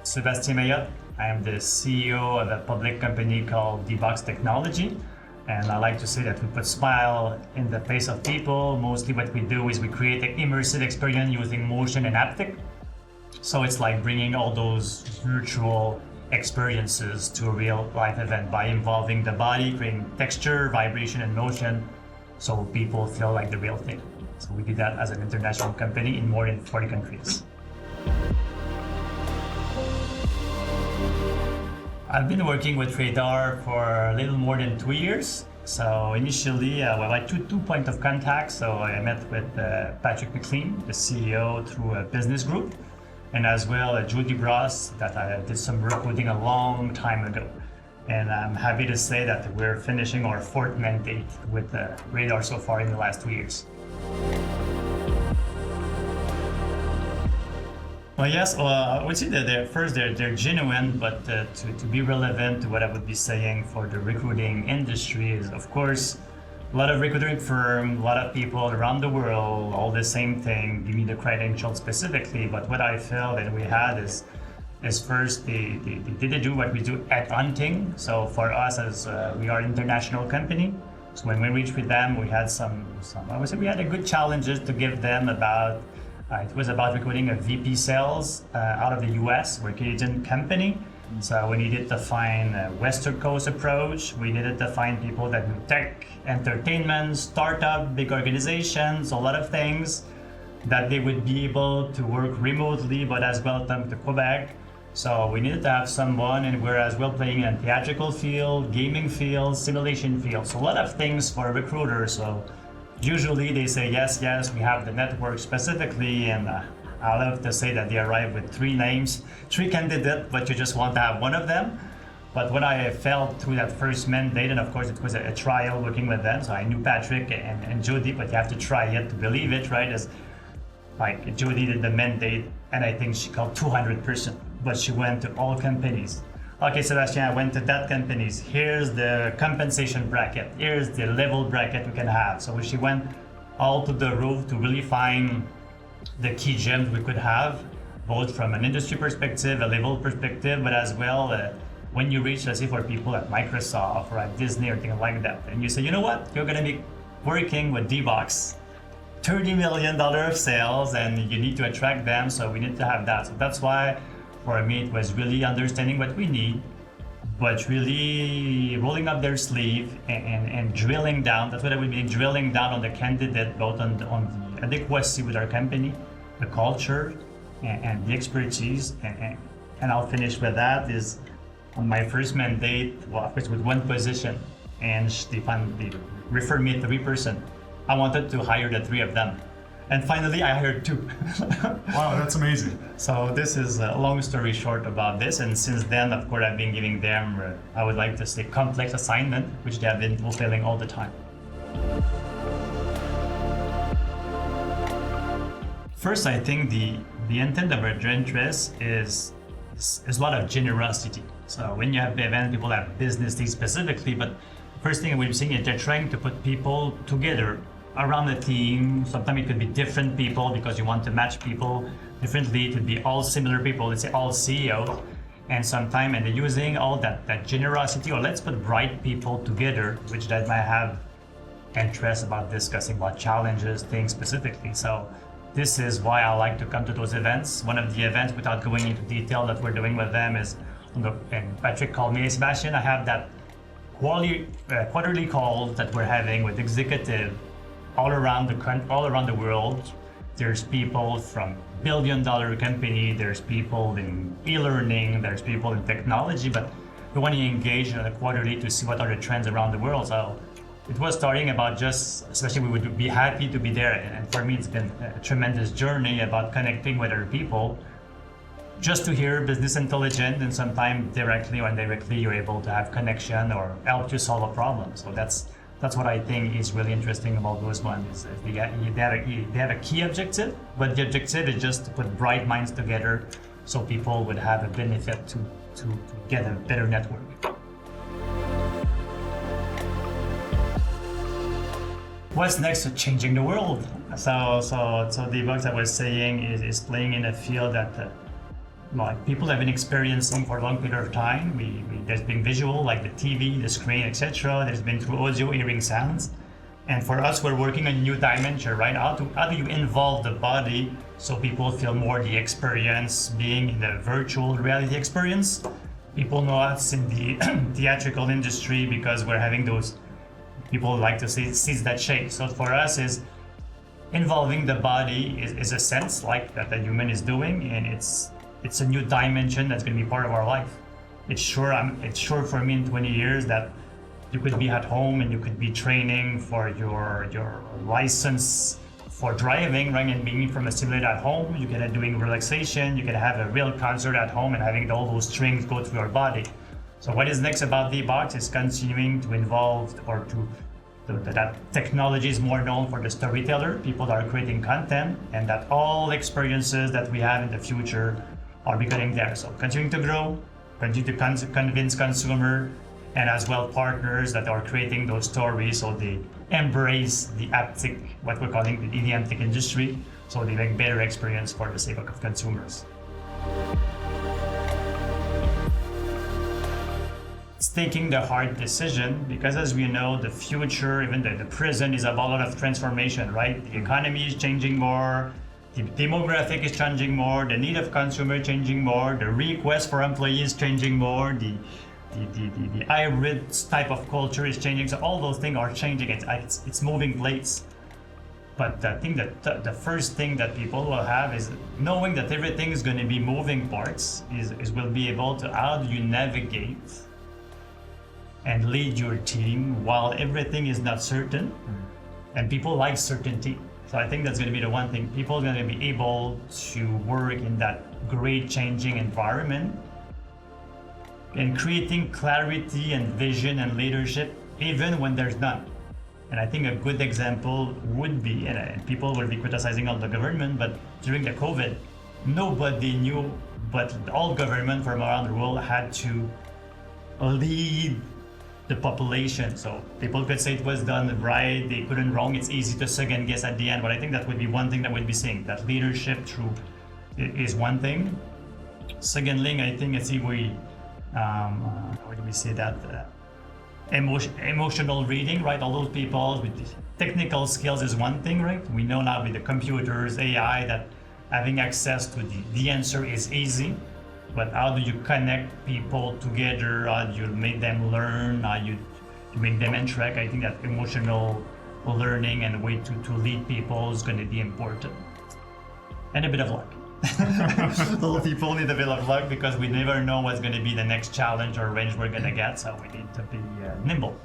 Sebastien Mailhot. I am the CEO of a public company called Dbox Technology. And I like to say that we put smile in the face of people. Mostly what we do is we create an immersive experience using motion and haptic. So it's like bringing all those virtual experiences to a real life event by involving the body, creating texture, vibration, and motion so people feel like the real thing. So we do that as an international company in more than 40 countries. I've been working with Radar for a little more than 2 years. So initially, I had two points of contact. So I met with Patrick McLean, the CEO, through a business group, and as well Judy Bross, that I did some recruiting a long time ago. And I'm happy to say that we're finishing our fourth mandate with Radar so far in the last 2 years. Well, yes, I would say that they're genuine, but to be relevant to what I would be saying for the recruiting industry is, of course, a lot of recruiting firms, a lot of people around the world, all the same thing, give me the credentials specifically, but what I felt that we had is first, they didn't do what we do at hunting. So for us, as we are an international company, so when we reached with them, we had I would say we had a good challenges to give them about. It was about recruiting a VP sales out of the US. We're a Canadian company. So we needed to find a Western Coast approach. We needed to find people that do tech, entertainment, startup, big organizations, a lot of things that they would be able to work remotely, but as well come to Quebec. So we needed to have someone, and we're as well playing in theatrical field, gaming field, simulation field. So a lot of things for a recruiter. So usually they say, yes, we have the network specifically, and I love to say that they arrive with 3 names, 3 candidates, but you just want to have one of them. But what I felt through that first mandate, and of course it was a trial working with them, so I knew Patrick and Jody, but you have to try it to believe it, right? As like Jody did the mandate, and I think she called 200%, but she went to all companies. Okay, Sebastien, I went to that companies. Here's the compensation bracket. Here's the level bracket we can have. So she went all to the roof to really find the key gems we could have, both from an industry perspective, a level perspective, but as well when you reach, let's say, for people at Microsoft or at Disney or things like that, and you say, you know what, you're going to be working with Dbox, $30 million of sales, and you need to attract them. So we need to have that. So that's why. For me, it was really understanding what we need, but really rolling up their sleeve and drilling down. That's what I would be drilling down on the candidate, both on the adequacy with our company, the culture, and the expertise. And I'll finish with that is on my first mandate, well, of course, with one position, and they referred me 3 person. I wanted to hire the 3 of them. And finally, I hired 2. Wow, that's amazing. So this is a long story short about this. And since then, of course, I've been giving them, I would like to say, complex assignment, which they have been fulfilling all the time. First, I think the intent of our interest is a lot of generosity. So when you have the event, people have business needs specifically, but the first thing we're seeing is they're trying to put people together around the team. Sometimes it could be different people because you want to match people differently. It could be all similar people, let's say all CEO. And sometimes, and they're using all that generosity, or let's put bright people together, which that might have interest about discussing about challenges, things specifically. So this is why I like to come to those events. One of the events, without going into detail, that we're doing with them is, and Patrick called me, hey, Sebastien, I have that quarterly call that we're having with executive all around the world. There's people from billion-dollar company, there's people in e-learning, there's people in technology, but we want to engage in a quarterly to see what are the trends around the world. So it was starting about just, especially we would be happy to be there. And for me, it's been a tremendous journey about connecting with other people, just to hear business intelligence, and sometimes directly or indirectly, you're able to have connection or help you solve a problem. So that's what I think is really interesting about those ones. Is they have a key objective, but the objective is just to put bright minds together so people would have a benefit to get a better network. What's next to changing the world? So Dbox, I was saying, is playing in a field that like people have been experiencing for a long period of time. There's been visual, like the TV, the screen, etc. There's been through audio, hearing sounds. And for us, we're working on a new dimension, right? How do you involve the body so people feel more the experience being in the virtual reality experience? People know us in the theatrical industry because we're having those, people like to see seats that shake. So for us is involving the body is a sense like that the human is doing, and it's a new dimension that's going to be part of our life. It's sure for me in 20 years that you could be at home and you could be training for your license for driving, right, and being from a simulator at home. You can be doing relaxation. You can have a real concert at home and having all those strings go through your body. So what is next about V-Box is continuing to involve or that technology is more known for the storyteller, people that are creating content, and that all experiences that we have in the future are becoming there. So continuing to grow, continue to convince consumer, and as well partners that are creating those stories so they embrace the haptic, what we're calling the haptic industry, so they make better experience for the sake of consumers. It's taking the hard decision because, as we know, the future, even the present, is about a lot of transformation, right? The economy is changing more, the demographic is changing more, the need of consumer changing more, the request for employees changing more, the hybrid type of culture is changing. So all those things are changing. It's moving plates. But I think that the first thing that people will have is knowing that everything is going to be moving parts. Is will be able to, how do you navigate and lead your team while everything is not certain, and people like certainty. So I think that's going to be the one thing. People are going to be able to work in that great changing environment and creating clarity and vision and leadership even when there's none. And I think a good example would be, and people will be criticizing all the government, but during the COVID, nobody knew, but all government from around the world had to lead the population. So people could say it was done right, they couldn't wrong, it's easy to second guess at the end, but I think that would be one thing that we'll be seeing, that leadership through is one thing. Secondly, I think it's how do we say that? Emotional reading, right? All those people with technical skills is one thing, right? We know now with the computers, AI, that having access to the answer is easy. But how do you connect people together? How do you make them learn? How you make them interact? I think that emotional learning and way to lead people is going to be important. And a bit of luck. Little people need a bit of luck because we never know what's going to be the next challenge or range we're going to get. So we need to be nimble.